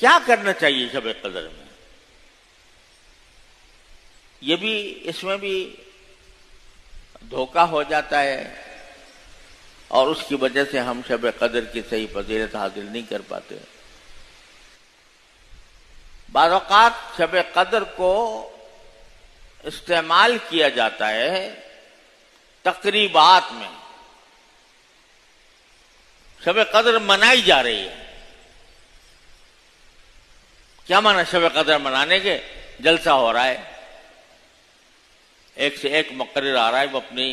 کیا کرنا چاہیے شب قدر میں؟ یہ بھی اس میں بھی دھوکہ ہو جاتا ہے، اور اس کی وجہ سے ہم شب قدر کی صحیح فضیلت حاصل نہیں کر پاتے۔ بعض اوقات شب قدر کو استعمال کیا جاتا ہے تقریبات میں، شب قدر منائی جا رہی ہے۔ کیا مانا شب قدر منانے کے؟ جلسہ ہو رہا ہے، ایک سے ایک مقرر آ رہا ہے، وہ اپنی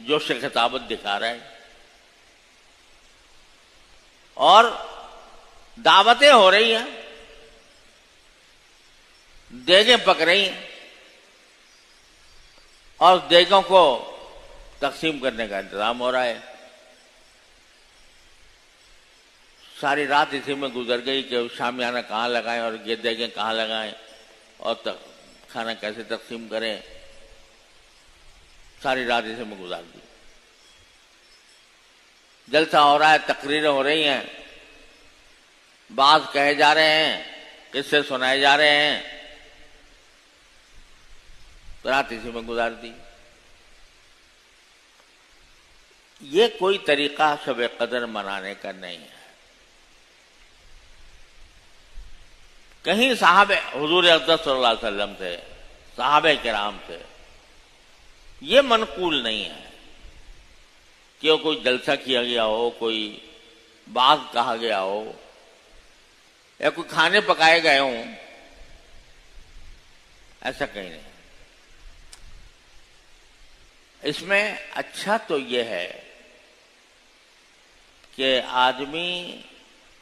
جوش خطابت دکھا رہا ہے، اور دعوتیں ہو رہی ہیں، دیگیں پک رہی ہیں، اور دیگوں کو تقسیم کرنے کا انتظام ہو رہا ہے۔ ساری رات اسی میں گزر گئی کہ شامیانہ کہاں لگائیں اور یہ دیگیں کہاں لگائیں اور کھانا کیسے تقسیم کریں، ساری رات اسی میں گزار دی۔ جلسہ ہو رہا ہے، تقریریں ہو رہی ہیں، بعض کہے جا رہے ہیں، قصے سنائے جا رہے ہیں، رات اسی میں گزار دی۔ یہ کوئی طریقہ شب قدر منانے کا نہیں ہے۔ کہیں صحابہ حضور اقدس صلی اللہ علیہ وسلم سے، صحابہ کرام سے یہ منقول نہیں ہے کہ کوئی جلسہ کیا گیا ہو، کوئی بات کہا گیا ہو، یا کوئی کھانے پکائے گئے ہوں، ایسا کہیں نہیں۔ اس میں اچھا تو یہ ہے کہ آدمی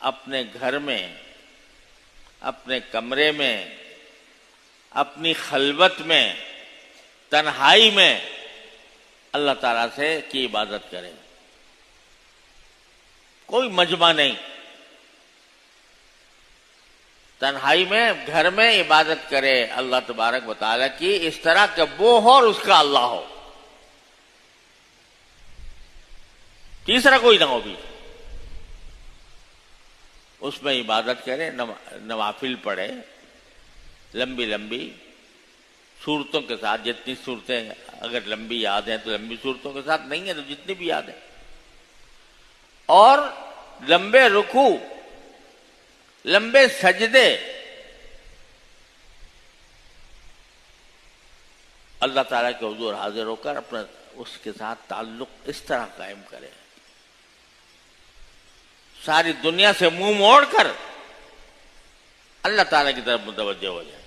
اپنے گھر میں، اپنے کمرے میں، اپنی خلوت میں، تنہائی میں اللہ تعالیٰ سے کی عبادت کرے، کوئی مجمع نہیں، تنہائی میں گھر میں عبادت کرے اللہ تبارک و تعالیٰ کی، اس طرح کہ وہ ہو اور اس کا اللہ ہو، تیسرا کوئی نہ ہو بھی۔ اس میں عبادت کرے، نوافل پڑھے، لمبی لمبی صورتوں کے ساتھ، جتنی صورتیں اگر لمبی یاد ہیں تو لمبی صورتوں کے ساتھ، نہیں ہے تو جتنی بھی یاد ہے، اور لمبے رکوع، لمبے سجدے، اللہ تعالیٰ کے حضور حاضر ہو کر اپنا اس کے ساتھ تعلق اس طرح قائم کرے، ساری دنیا سے منہ موڑ کر اللہ تعالیٰ کی طرف متوجہ ہو جائے۔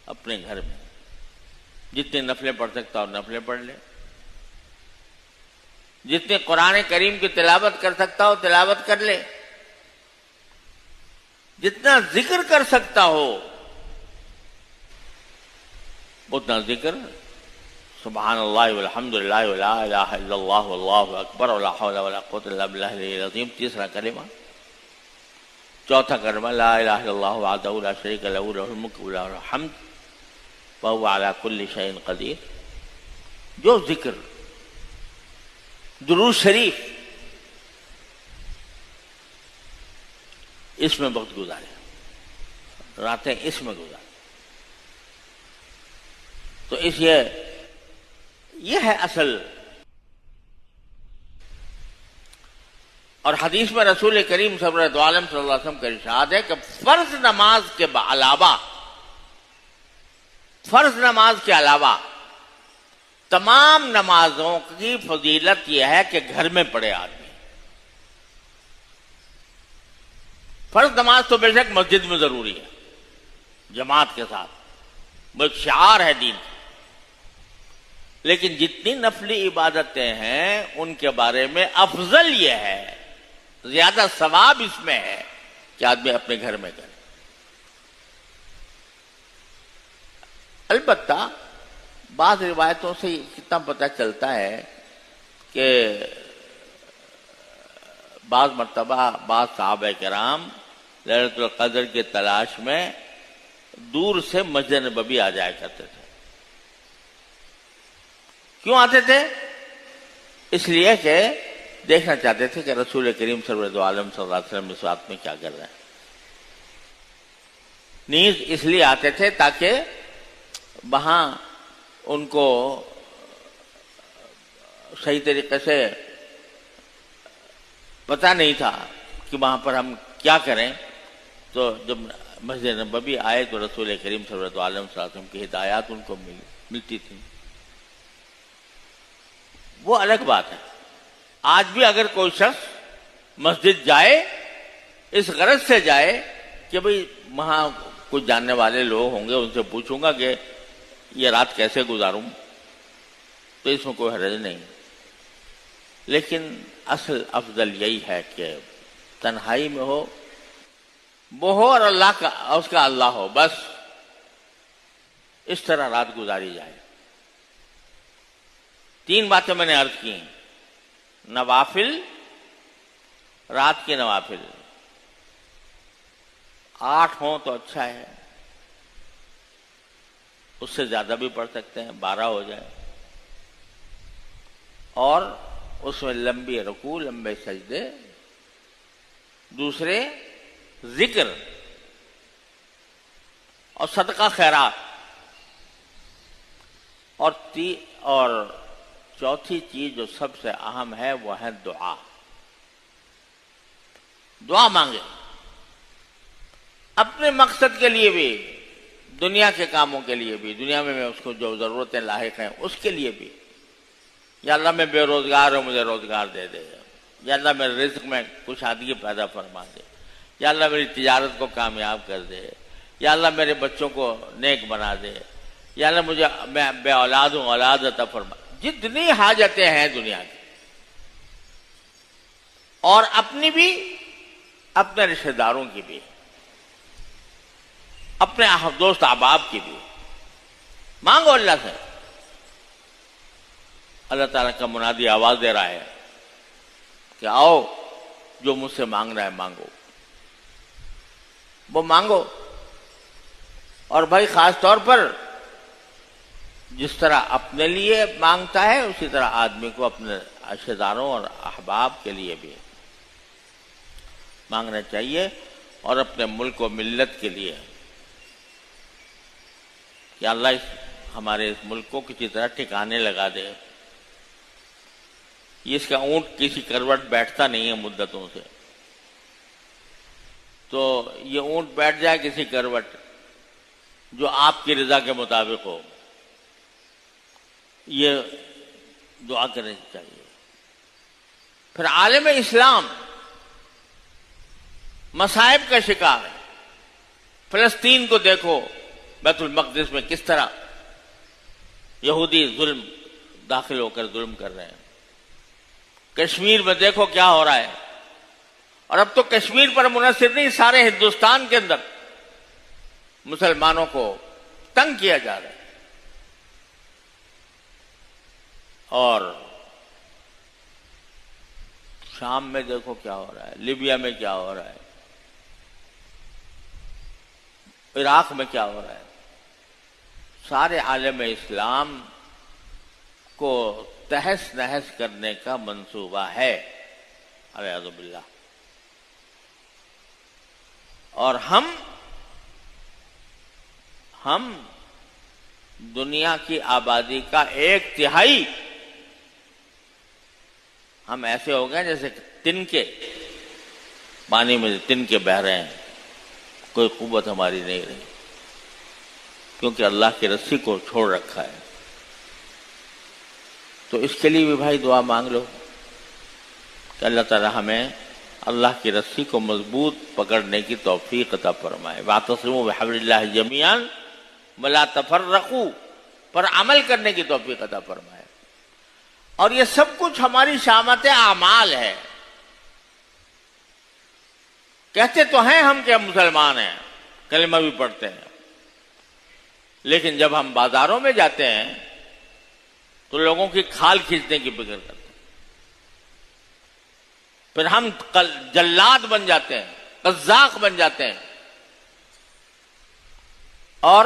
اپنے گھر میں جتنے نفلیں پڑھ سکتا ہو نفلیں پڑھ لے، جتنے قرآن کریم کی تلاوت کر سکتا ہو تلاوت کر لے، جتنا ذکر کر سکتا ہو اتنا ذکر، سبحان اللہ والحمد للہ ولا الہ الا اللہ واللہ اکبر ولا حول ولا قوت الا باللہ العلی العظیم، تیسرا کلمہ، چوتھا کلمہ لا الہ الا اللہ وحدہ لا شریک لہ لہ الملک وله الحمد وهو على كل شيء قدیر۔ جو ذکر، درود شریف، اس میں وقت گزارے، راتیں اس میں گزارے، تو اس یہ ہے اصل۔ اور حدیث میں رسول کریم صلی اللہ علیہ وسلم کا ارشاد ہے کہ فرض نماز کے علاوہ، فرض نماز کے علاوہ تمام نمازوں کی فضیلت یہ ہے کہ گھر میں پڑھے آدمی۔ فرض نماز تو بے شک مسجد میں ضروری ہے، جماعت کے ساتھ، وہ ایک شعار ہے دین کی، لیکن جتنی نفلی عبادتیں ہیں ان کے بارے میں افضل یہ ہے، زیادہ ثواب اس میں ہے کہ آدمی اپنے گھر میں کرے۔ البتہ بعض روایتوں سے کتنا پتہ چلتا ہے کہ بعض مرتبہ بعض صحابہ کرام لیلۃ القدر کی تلاش میں دور سے مسجد نبوی آ جایا کرتے تھے۔ کیوں آتے تھے؟ اس لیے کہ دیکھنا چاہتے تھے کہ رسول کریم سرورت عالم صلی اللہ علیہ وسلم اس رات میں کیا کر رہے ہیں. نیز اس لیے آتے تھے تاکہ وہاں ان کو صحیح طریقے سے پتہ نہیں تھا کہ وہاں پر ہم کیا کریں. تو جب مسجد نبوی آئے تو رسول کریم صلی اللہ علیہ وسلم کی ہدایات ان کو ملتی تھی. وہ الگ بات ہے. آج بھی اگر کوئی شخص مسجد جائے اس غرض سے جائے کہ بھئی وہاں کچھ جاننے والے لوگ ہوں گے, ان سے پوچھوں گا کہ یہ رات کیسے گزاروں, تو اس میں کوئی حرج نہیں. لیکن اصل افضل یہی ہے کہ تنہائی میں ہو, وہ ہو اور اللہ کا اس کا اللہ ہو, بس اس طرح رات گزاری جائے. 3 باتیں میں نے عرض کی. نوافل, رات کے نوافل 8 ہوں تو اچھا ہے, اس سے زیادہ بھی پڑھ سکتے ہیں, 12 ہو جائے. اور اس میں لمبی رکوع, لمبے سجدے. دوسرے ذکر اور صدقہ خیرات. اور چوتھی چیز جو سب سے اہم ہے وہ ہے دعا. دعا مانگے اپنے مقصد کے لیے بھی, دنیا کے کاموں کے لیے بھی, دنیا میں اس کو جو ضرورتیں لاحق ہیں اس کے لیے بھی. یا اللہ میں بے روزگار ہوں, مجھے روزگار دے دے. یا اللہ میرے رزق میں کچھ آدمی پیدا فرما دے. یا اللہ میری تجارت کو کامیاب کر دے. یا اللہ میرے بچوں کو نیک بنا دے. یا اللہ مجھے میں بے اولاد ہوں, اولاد عطا فرما. جتنی حاجتیں ہیں دنیا کی, اور اپنی بھی, اپنے رشتہ داروں کی بھی, اپنے دوست احباب کی بھی, مانگو اللہ سے. اللہ تعالیٰ کا منادی آواز دے رہا ہے کہ آؤ, جو مجھ سے مانگنا ہے مانگو. وہ مانگو. اور بھائی خاص طور پر جس طرح اپنے لیے مانگتا ہے اسی طرح آدمی کو اپنے رشتہ داروں اور احباب کے لیے بھی مانگنا چاہیے, اور اپنے ملک و ملت کے لیے کہ اللہ ہمارے اس ملک کو کسی طرح ٹھکانے لگا دے. اس کا اونٹ کسی کروٹ بیٹھتا نہیں ہے مدتوں سے, تو یہ اونٹ بیٹھ جائے کسی کروٹ جو آپ کی رضا کے مطابق ہو. یہ دعا کرنی چاہیے. پھر عالم اسلام مصائب کا شکار ہے. فلسطین کو دیکھو, بیت المقدس میں کس طرح یہودی ظلم داخل ہو کر ظلم کر رہے ہیں. کشمیر میں دیکھو کیا ہو رہا ہے. اور اب تو کشمیر پر منحصر نہیں, سارے ہندوستان کے اندر مسلمانوں کو تنگ کیا جا رہا ہے. اور شام میں دیکھو کیا ہو رہا ہے, لیبیا میں کیا ہو رہا ہے, عراق میں کیا ہو رہا ہے. سارے عالم اسلام کو تہس نہس کرنے کا منصوبہ ہے, اعوذ باللہ. اور ہم دنیا کی آبادی کا 1/3 ہم ایسے ہو گئے جیسے تنکے پانی میں تنکے بہہ رہے ہیں. کوئی قوت ہماری نہیں رہی, کیونکہ اللہ کی رسی کو چھوڑ رکھا ہے. تو اس کے لیے بھی بھائی دعا مانگ لو کہ اللہ تعالی ہمیں اللہ کی رسی کو مضبوط پکڑنے کی توفیق عطا فرمائے. واعتصموا بحبل اللہ جمیعا ولا تفرقوا پر عمل کرنے کی توفیق عطا فرمائے. اور یہ سب کچھ ہماری شامت اعمال ہے. کہتے تو ہیں ہم کہ ہم مسلمان ہیں, کلمہ بھی پڑھتے ہیں, لیکن جب ہم بازاروں میں جاتے ہیں تو لوگوں کی کھال کھینچنے کی فکر کرتے ہیں. پھر ہم جلاد بن جاتے ہیں, قذاق بن جاتے ہیں, اور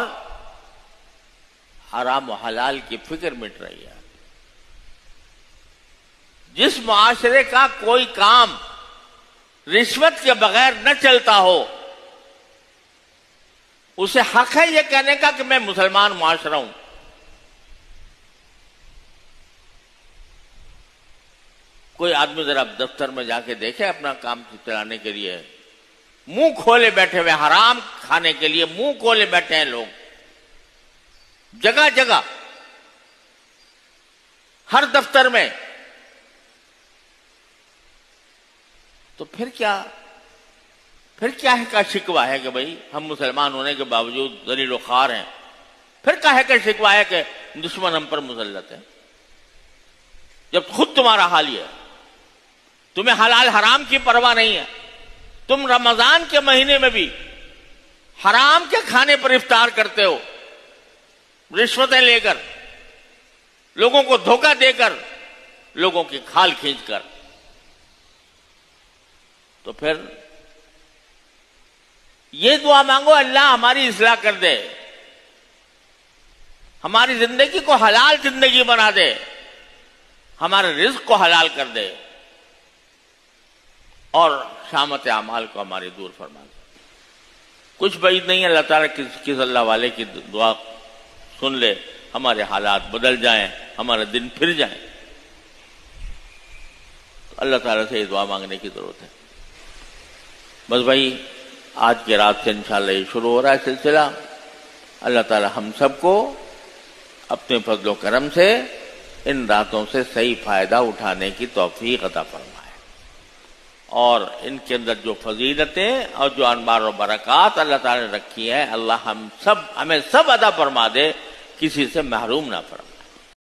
حرام و حلال کی فکر مٹ رہی ہے. جس معاشرے کا کوئی کام رشوت کے بغیر نہ چلتا ہو اسے حق ہے یہ کہنے کا کہ میں مسلمان معاشرہ ہوں. کوئی آدمی ذرا دفتر میں جا کے دیکھے اپنا کام چلانے کے لیے منہ کھولے بیٹھے ہوئے، حرام کھانے کے لیے منہ کھولے بیٹھے ہیں لوگ جگہ جگہ، ہر دفتر میں. تو پھر کیا ہے کا شکوہ ہے کہ بھئی ہم مسلمان ہونے کے باوجود ذلیل و خوار ہیں؟ پھر کا ہے کا شکوہ ہے کہ دشمن ہم پر مسلط ہے؟ جب خود تمہارا حال یہ ہے، تمہیں حلال حرام کی پرواہ نہیں ہے، تم رمضان کے مہینے میں بھی حرام کے کھانے پر افطار کرتے ہو، رشوتیں لے کر، لوگوں کو دھوکہ دے کر، لوگوں کی کھال کھینچ کر. تو پھر یہ دعا مانگو اللہ ہماری اصلاح کر دے، ہماری زندگی کو حلال زندگی بنا دے، ہمارے رزق کو حلال کر دے، اور شامت اعمال کو ہماری دور فرما دے. کچھ بعید نہیں ہے اللہ تعالیٰ کس اللہ والے کی دعا سن لے، ہمارے حالات بدل جائیں، ہمارے دن پھر جائیں. اللہ تعالیٰ سے یہ دعا مانگنے کی ضرورت ہے. بس بھائی آج کی رات سے انشاءاللہ یہ شروع ہو رہا ہے سلسلہ. اللہ تعالیٰ ہم سب کو اپنے فضل و کرم سے ان راتوں سے صحیح فائدہ اٹھانے کی توفیق عطا فرمائے، اور ان کے اندر جو فضیلتیں اور جو انوار و برکات اللہ تعالیٰ نے رکھی ہیں اللہ ہمیں سب عطا فرما دے، کسی سے محروم نہ فرمائے.